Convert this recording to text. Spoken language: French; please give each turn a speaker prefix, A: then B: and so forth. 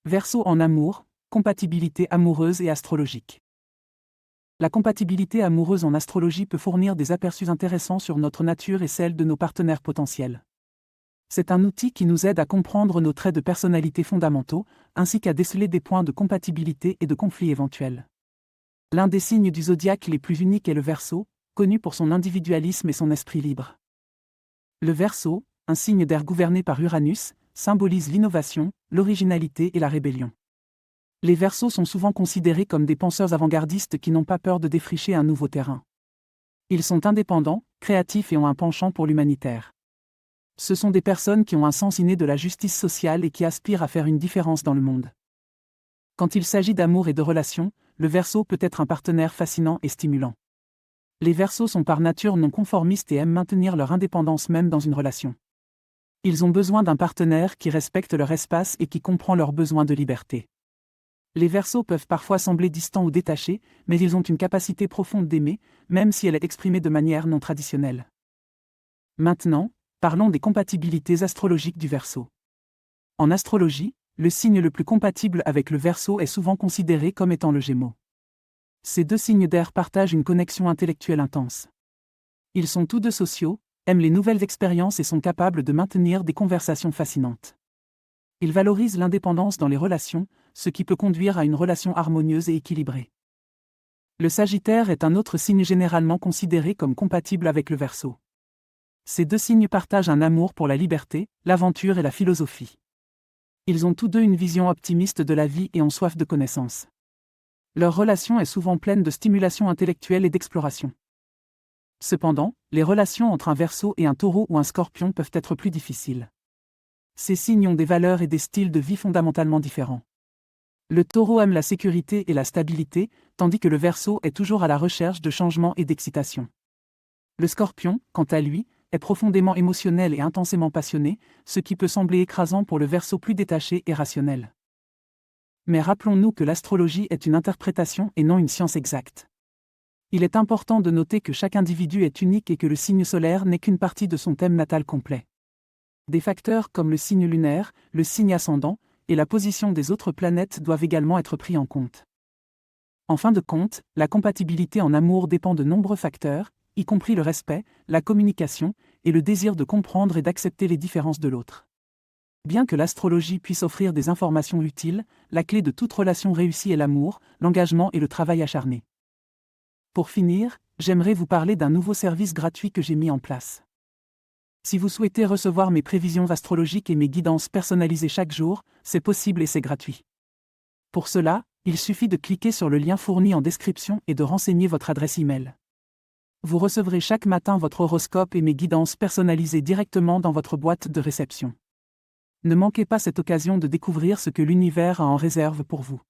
A: Verseau en amour, compatibilité amoureuse et astrologique. La compatibilité amoureuse en astrologie peut fournir des aperçus intéressants sur notre nature et celle de nos partenaires potentiels. C'est un outil qui nous aide à comprendre nos traits de personnalité fondamentaux, ainsi qu'à déceler des points de compatibilité et de conflits éventuels. L'un des signes du zodiaque les plus uniques est le Verseau, connu pour son individualisme et son esprit libre. Le Verseau, un signe d'air gouverné par Uranus, symbolise l'innovation, l'originalité et la rébellion. Les Verseaux sont souvent considérés comme des penseurs avant-gardistes qui n'ont pas peur de défricher un nouveau terrain. Ils sont indépendants, créatifs et ont un penchant pour l'humanitaire. Ce sont des personnes qui ont un sens inné de la justice sociale et qui aspirent à faire une différence dans le monde. Quand il s'agit d'amour et de relations, le Verseau peut être un partenaire fascinant et stimulant. Les Verseaux sont par nature non conformistes et aiment maintenir leur indépendance même dans une relation. Ils ont besoin d'un partenaire qui respecte leur espace et qui comprend leurs besoins de liberté. Les Verseaux peuvent parfois sembler distants ou détachés, mais ils ont une capacité profonde d'aimer, même si elle est exprimée de manière non traditionnelle. Maintenant, parlons des compatibilités astrologiques du Verseau. En astrologie, le signe le plus compatible avec le Verseau est souvent considéré comme étant le Gémeaux. Ces deux signes d'air partagent une connexion intellectuelle intense. Ils sont tous deux sociaux, aiment les nouvelles expériences et sont capables de maintenir des conversations fascinantes. Ils valorisent l'indépendance dans les relations, ce qui peut conduire à une relation harmonieuse et équilibrée. Le Sagittaire est un autre signe généralement considéré comme compatible avec le Verseau. Ces deux signes partagent un amour pour la liberté, l'aventure et la philosophie. Ils ont tous deux une vision optimiste de la vie et ont soif de connaissances. Leur relation est souvent pleine de stimulation intellectuelle et d'exploration. Cependant, les relations entre un Verseau et un Taureau ou un Scorpion peuvent être plus difficiles. Ces signes ont des valeurs et des styles de vie fondamentalement différents. Le Taureau aime la sécurité et la stabilité, tandis que le Verseau est toujours à la recherche de changement et d'excitation. Le Scorpion, quant à lui, est profondément émotionnel et intensément passionné, ce qui peut sembler écrasant pour le Verseau plus détaché et rationnel. Mais rappelons-nous que l'astrologie est une interprétation et non une science exacte. Il est important de noter que chaque individu est unique et que le signe solaire n'est qu'une partie de son thème natal complet. Des facteurs comme le signe lunaire, le signe ascendant, et la position des autres planètes doivent également être pris en compte. En fin de compte, la compatibilité en amour dépend de nombreux facteurs, y compris le respect, la communication, et le désir de comprendre et d'accepter les différences de l'autre. Bien que l'astrologie puisse offrir des informations utiles, la clé de toute relation réussie est l'amour, l'engagement et le travail acharné. Pour finir, j'aimerais vous parler d'un nouveau service gratuit que j'ai mis en place. Si vous souhaitez recevoir mes prévisions astrologiques et mes guidances personnalisées chaque jour, c'est possible et c'est gratuit. Pour cela, il suffit de cliquer sur le lien fourni en description et de renseigner votre adresse email. Vous recevrez chaque matin votre horoscope et mes guidances personnalisées directement dans votre boîte de réception. Ne manquez pas cette occasion de découvrir ce que l'univers a en réserve pour vous.